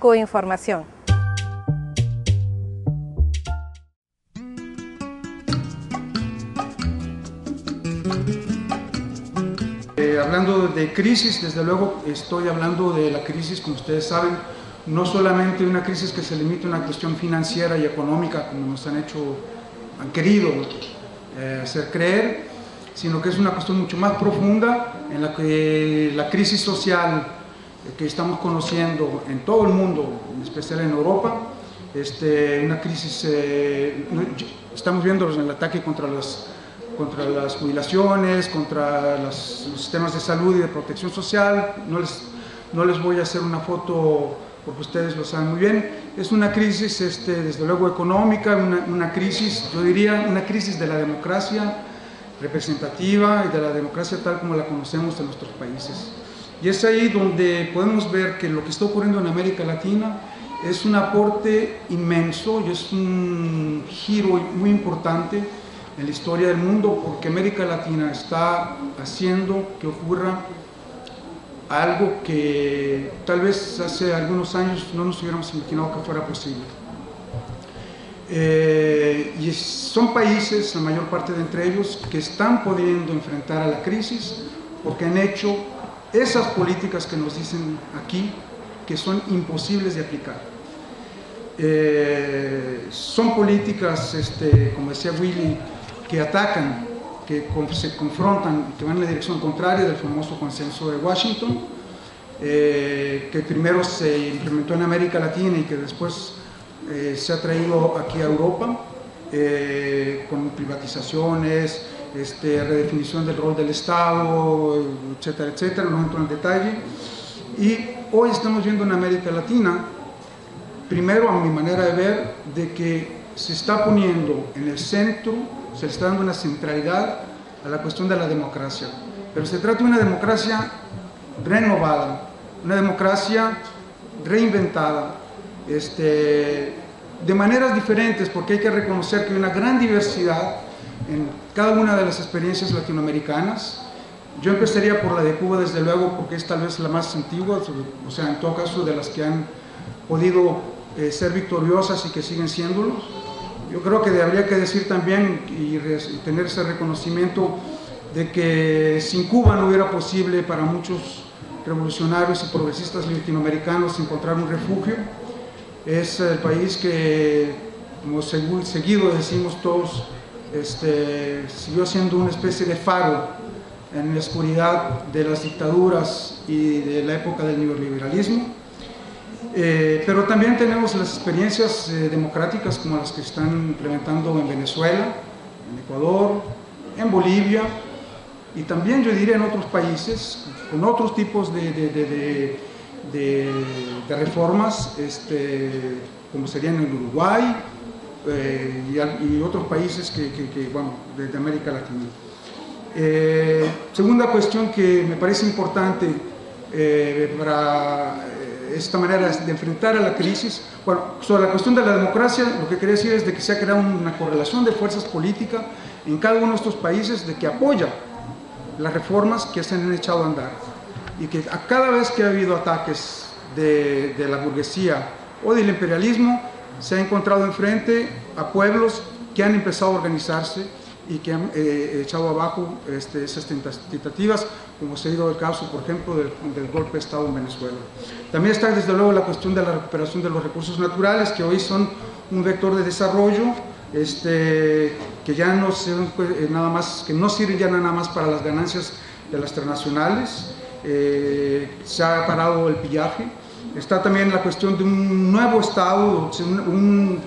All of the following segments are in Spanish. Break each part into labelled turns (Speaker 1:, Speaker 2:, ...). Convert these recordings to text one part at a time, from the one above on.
Speaker 1: Coinformación.
Speaker 2: Hablando de crisis, desde luego estoy hablando de la crisis, como ustedes saben, no solamente una crisis que se limita a una cuestión financiera y económica, como nos han querido hacer creer, sino que es una cuestión mucho más profunda en la que la crisis social que estamos conociendo en todo el mundo, en especial en Europa, una crisis, estamos viendo el ataque contra las jubilaciones, contra los sistemas de salud y de protección social. No les voy a hacer una foto porque ustedes lo saben muy bien. Es una crisis desde luego económica, una crisis, yo diría una crisis de la democracia representativa y de la democracia tal como la conocemos en nuestros países. Y es ahí donde podemos ver que lo que está ocurriendo en América Latina es un aporte inmenso y es un giro muy importante en la historia del mundo, porque América Latina está haciendo que ocurra algo que tal vez hace algunos años no nos hubiéramos imaginado que fuera posible. Y son países, la mayor parte de entre ellos, que están pudiendo enfrentar a la crisis porque han hecho esas políticas que nos dicen aquí que son imposibles de aplicar. Son políticas, como decía Willy, que atacan, que se confrontan, que van en la dirección contraria del famoso consenso de Washington, que primero se implementó en América Latina y que después se ha traído aquí a Europa, con privatizaciones, redefinición del rol del Estado, etcétera, etcétera, no entro en detalle. Y hoy estamos viendo en América Latina, primero a mi manera de ver, de que se está poniendo en el centro, se le está dando una centralidad a la cuestión de la democracia, pero se trata de una democracia renovada, una democracia reinventada, de maneras diferentes, porque hay que reconocer que hay una gran diversidad en cada una de las experiencias latinoamericanas. Yo empezaría por la de Cuba, desde luego, porque es tal vez la más antigua, o sea, en todo caso de las que han podido ser victoriosas y que siguen siéndolo. Yo creo que habría que decir también y tener ese reconocimiento de que sin Cuba no hubiera posible para muchos revolucionarios y progresistas latinoamericanos encontrar un refugio. Es el país que, como seguido decimos todos, siguió siendo una especie de faro en la oscuridad de las dictaduras y de la época del neoliberalismo. Pero también tenemos las experiencias democráticas como las que están implementando en Venezuela, en Ecuador, en Bolivia y también yo diría en otros países con otros tipos de reformas, como serían en Uruguay y otros países bueno, de América Latina. Segunda cuestión que me parece importante para esta manera de enfrentar a la crisis, bueno, sobre la cuestión de la democracia, lo que quería decir es de que se ha creado una correlación de fuerzas políticas en cada uno de estos países de que apoya las reformas que se han echado a andar y que a cada vez que ha habido ataques de la burguesía o del imperialismo se ha encontrado enfrente a pueblos que han empezado a organizarse y que han echado abajo esas tentativas, como se ha ido el caso, por ejemplo, del golpe de Estado en Venezuela. También está, desde luego, la cuestión de la recuperación de los recursos naturales, que hoy son un vector de desarrollo, que ya no sirven ya nada más para las ganancias de las transnacionales. Se ha parado el pillaje. Está también la cuestión de un nuevo Estado,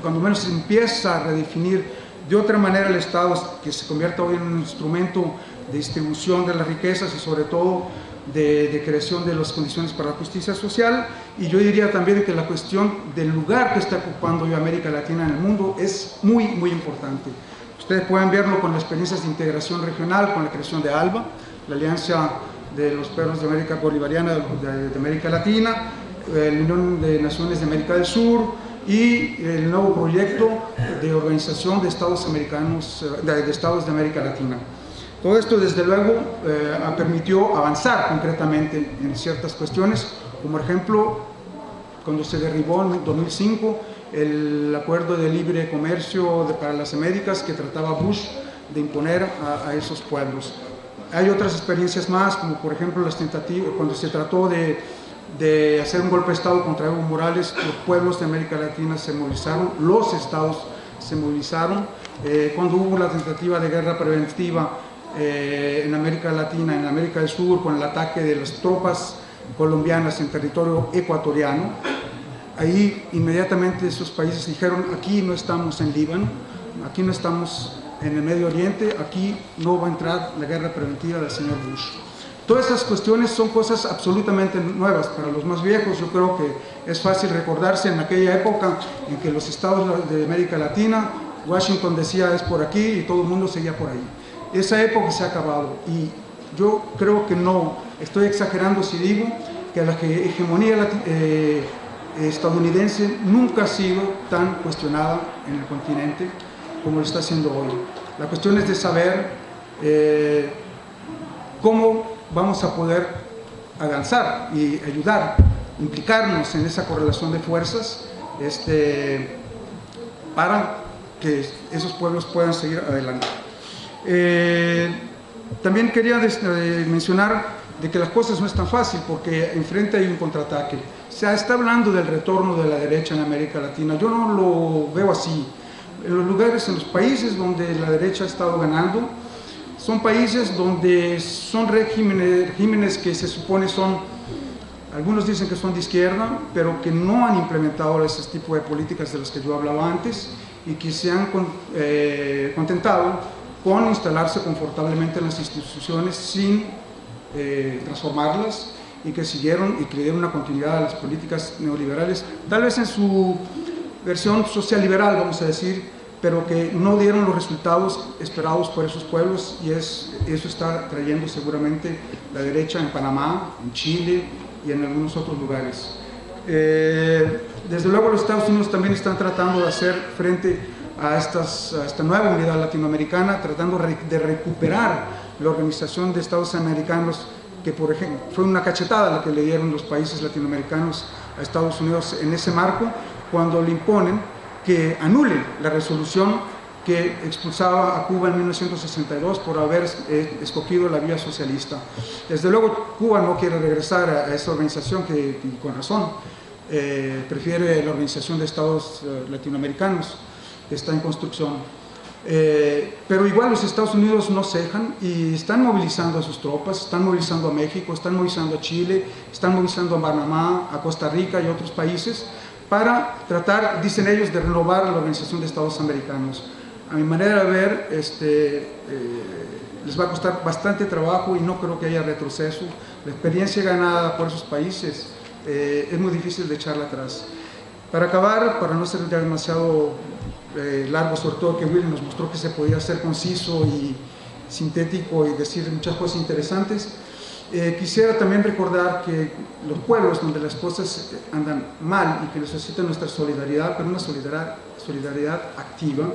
Speaker 2: cuando menos se empieza a redefinir de otra manera el Estado, que se convierta hoy en un instrumento de distribución de las riquezas y sobre todo de creación de las condiciones para la justicia social. Y yo diría también que la cuestión del lugar que está ocupando hoy América Latina en el mundo es muy, muy importante. Ustedes pueden verlo con las experiencias de integración regional, con la creación de ALBA, la Alianza de los Pueblos de América Bolivariana de América Latina, la Unión de Naciones de América del Sur, y el nuevo proyecto de organización de Estados americanos, de Estados de América Latina. Todo esto, desde luego, permitió avanzar concretamente en ciertas cuestiones, como por ejemplo cuando se derribó en 2005 el acuerdo de libre comercio para las Américas que trataba Bush de imponer a esos pueblos. Hay otras experiencias más, como por ejemplo las tentativas, cuando se trató de hacer un golpe de Estado contra Evo Morales, los pueblos de América Latina se movilizaron, los estados se movilizaron. Cuando hubo la tentativa de guerra preventiva en América Latina, en América del Sur, con el ataque de las tropas colombianas en territorio ecuatoriano, ahí inmediatamente esos países dijeron: aquí no estamos en Líbano, aquí no estamos en el Medio Oriente, aquí no va a entrar la guerra preventiva del señor Bush. Todas esas cuestiones son cosas absolutamente nuevas. Para los más viejos, yo creo que es fácil recordarse en aquella época en que los estados de América Latina, Washington decía es por aquí y todo el mundo seguía por ahí. Esa época se ha acabado y yo creo que no estoy exagerando si digo que la hegemonía estadounidense nunca ha sido tan cuestionada en el continente como lo está haciendo hoy. La cuestión es de saber cómo vamos a poder avanzar y ayudar, implicarnos en esa correlación de fuerzas para que esos pueblos puedan seguir adelante. También quería mencionar de que las cosas no es tan fácil, porque enfrente hay un contraataque. Se está hablando del retorno de la derecha en América Latina. Yo no lo veo así. En los lugares, en los países donde la derecha ha estado ganando, son países donde son regímenes que se supone son, algunos dicen que son de izquierda, pero que no han implementado ese tipo de políticas de las que yo hablaba antes y que se han contentado con instalarse confortablemente en las instituciones sin transformarlas, y que siguieron y que le dieron una continuidad a las políticas neoliberales, tal vez en su versión social liberal, vamos a decir, pero que no dieron los resultados esperados por esos pueblos, y eso está trayendo seguramente la derecha en Panamá, en Chile y en algunos otros lugares. Desde luego los Estados Unidos también están tratando de hacer frente a esta nueva unidad latinoamericana, tratando de recuperar la Organización de Estados Americanos, que por ejemplo fue una cachetada la que le dieron los países latinoamericanos a Estados Unidos en ese marco, cuando le imponen que anule la resolución que expulsaba a Cuba en 1962 por haber escogido la vía socialista. Desde luego Cuba no quiere regresar a esa organización que, y con razón, prefiere la Organización de Estados Latinoamericanos, que está en construcción. Pero igual los Estados Unidos no cejan y están movilizando a sus tropas, están movilizando a México, están movilizando a Chile, están movilizando a Panamá, a Costa Rica y otros países para tratar, dicen ellos, de renovar la Organización de Estados Americanos. A mi manera de ver, les va a costar bastante trabajo y no creo que haya retroceso. La experiencia ganada por esos países es muy difícil de echarla atrás. Para acabar, para no ser ya demasiado largo, sobre todo que Willy nos mostró que se podía ser conciso y sintético y decir muchas cosas interesantes, quisiera también recordar que los pueblos donde las cosas andan mal y que necesitan nuestra solidaridad, pero una solidaridad activa.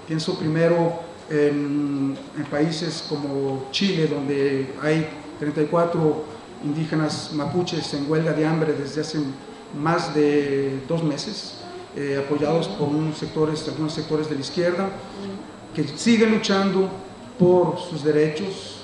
Speaker 2: Pienso primero en países como Chile, donde hay 34 indígenas mapuches en huelga de hambre desde hace más de 2 meses, apoyados por algunos sectores de la izquierda, que siguen luchando por sus derechos,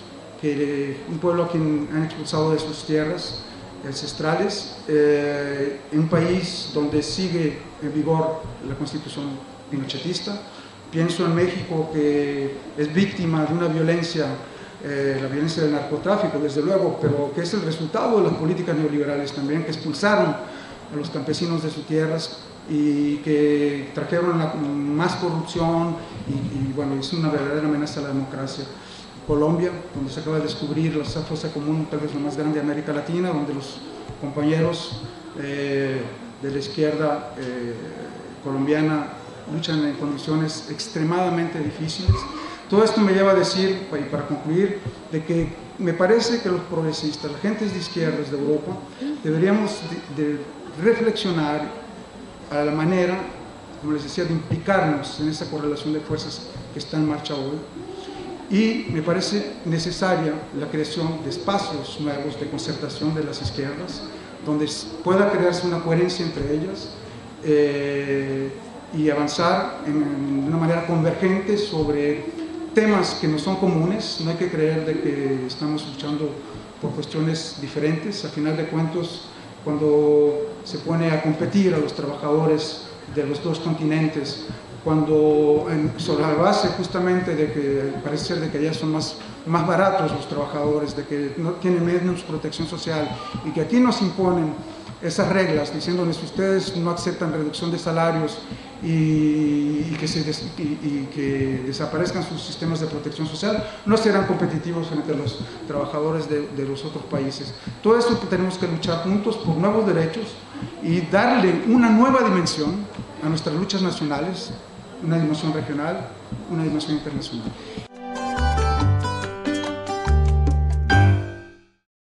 Speaker 2: un pueblo a quien han expulsado de sus tierras ancestrales, en un país donde sigue en vigor la Constitución pinochetista. Pienso en México, que es víctima de una violencia, la violencia del narcotráfico, desde luego, pero que es el resultado de las políticas neoliberales también, que expulsaron a los campesinos de sus tierras y que trajeron más corrupción y bueno, es una verdadera amenaza a la democracia. Colombia, donde se acaba de descubrir la fosa común, tal vez la más grande de América Latina, donde los compañeros de la izquierda colombiana luchan en condiciones extremadamente difíciles. Todo esto me lleva a decir, y para concluir, de que me parece que los progresistas, las gentes de izquierdas de Europa, deberíamos de reflexionar a la manera, como les decía, de implicarnos en esa correlación de fuerzas que está en marcha hoy. Y me parece necesaria la creación de espacios nuevos de concertación de las izquierdas, donde pueda crearse una coherencia entre ellas y avanzar de una manera convergente sobre temas que no son comunes. No hay que creer de que estamos luchando por cuestiones diferentes. Al final de cuentas, cuando se pone a competir a los trabajadores de los dos continentes, cuando sobre la base justamente de que parece ser de que allá son más baratos los trabajadores, de que no tienen menos protección social y que aquí nos imponen esas reglas diciéndoles que ustedes no aceptan reducción de salarios y que desaparezcan sus sistemas de protección social, no serán competitivos frente a los trabajadores de los otros países. Todo esto que tenemos que luchar juntos por nuevos derechos y darle una nueva dimensión a nuestras luchas nacionales, una dimensión regional, una dimensión internacional.